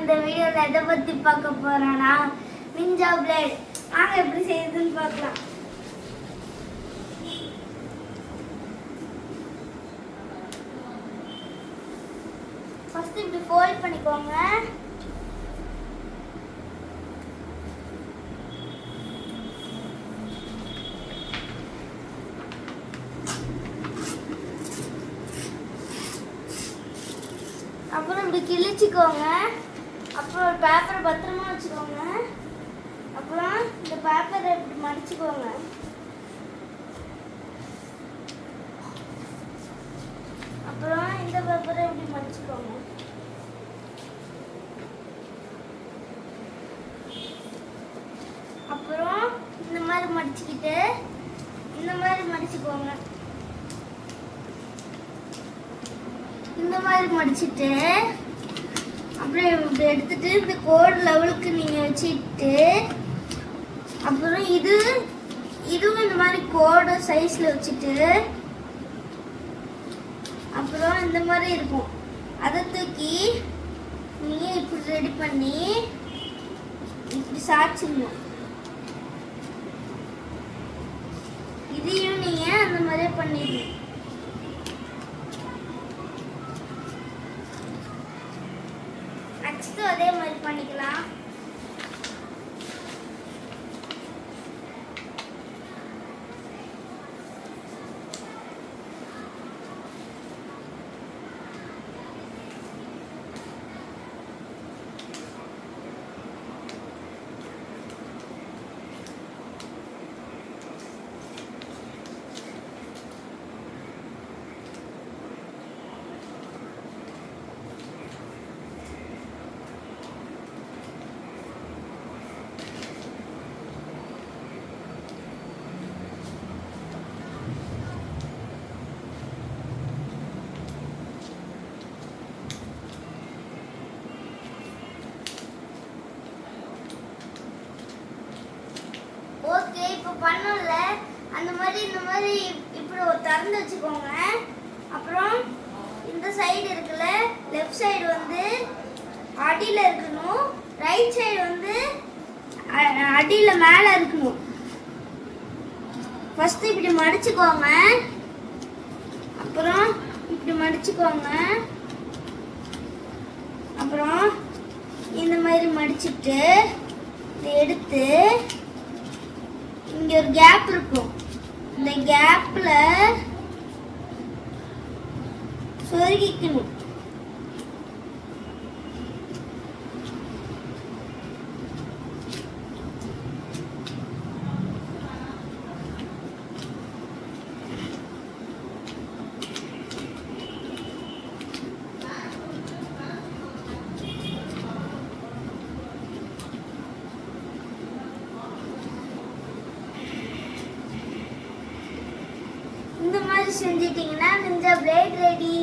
இந்த வீடியோல எதை பத்தி பார்க்க போறேன்னா நிஞ்சா பிளேட். வாங்க எப்படி செய்யுதுன்னு பார்க்கலாம். ஃபர்ஸ்ட் இப்படி ஃபோல்ட் பண்ணிக்கோங்க. அப்புறம் இப்படி கிழிச்சிக்கோங்க. அப்புறம் ஒரு பேப்பரை பத்திரமா வச்சுக்கோங்க. அப்புறம் இந்த பேப்பரை இப்படி மடிச்சுக்கோங்க. அப்புறம் இந்த பேப்பரை இப்படி மடிச்சுக்கோங்க. அப்புறம் இந்த மாதிரி மடிச்சுக்கிட்டு இந்த மாதிரி மடிச்சுக்கோங்க. இந்த மாதிரி மடிச்சிட்டு அப்புறம் இப்படி எடுத்துட்டு இந்த கோட் லெவலுக்கு நீங்க வச்சுட்டு அப்புறம் இதுவும் இந்த மாதிரி கோடு சைஸ்ல வச்சுட்டு அப்புறம் இந்த மாதிரி இருக்கும். அதை தூக்கி நீங்க இப்படி ரெடி பண்ணி இப்படி சாய்ச்சிடணும். இதையும் நீங்க அந்த மாதிரியே பண்ணிடணும். நெக்ஸ்ட் அதே மாதிரி பண்ணிக்கலாம். ஓகே, இப்போ பண்ணல அந்த மாதிரி இந்த மாதிரி இப்படி ஒரு திறந்து வச்சுக்கோங்க. அப்புறம் இந்த சைடு இருக்குல்ல, லெஃப்ட் சைடு வந்து அடியில் இருக்கணும், ரைட் சைடு வந்து அடியில் மேலே இருக்கணும். ஃபர்ஸ்ட் இப்படி மடிச்சுக்கோங்க. அப்புறம் இப்படி மடிச்சுக்கோங்க. அப்புறம் இந்த மாதிரி மடிச்சுட்டு இதை எடுத்து இங்க ஒரு கேப் இருக்கும். இந்த கேப்ல சொருகிக்கணும். இந்த மாதிரி செஞ்சிட்டீங்கன்னா நிஞ்சா பிளேட் ரெடி.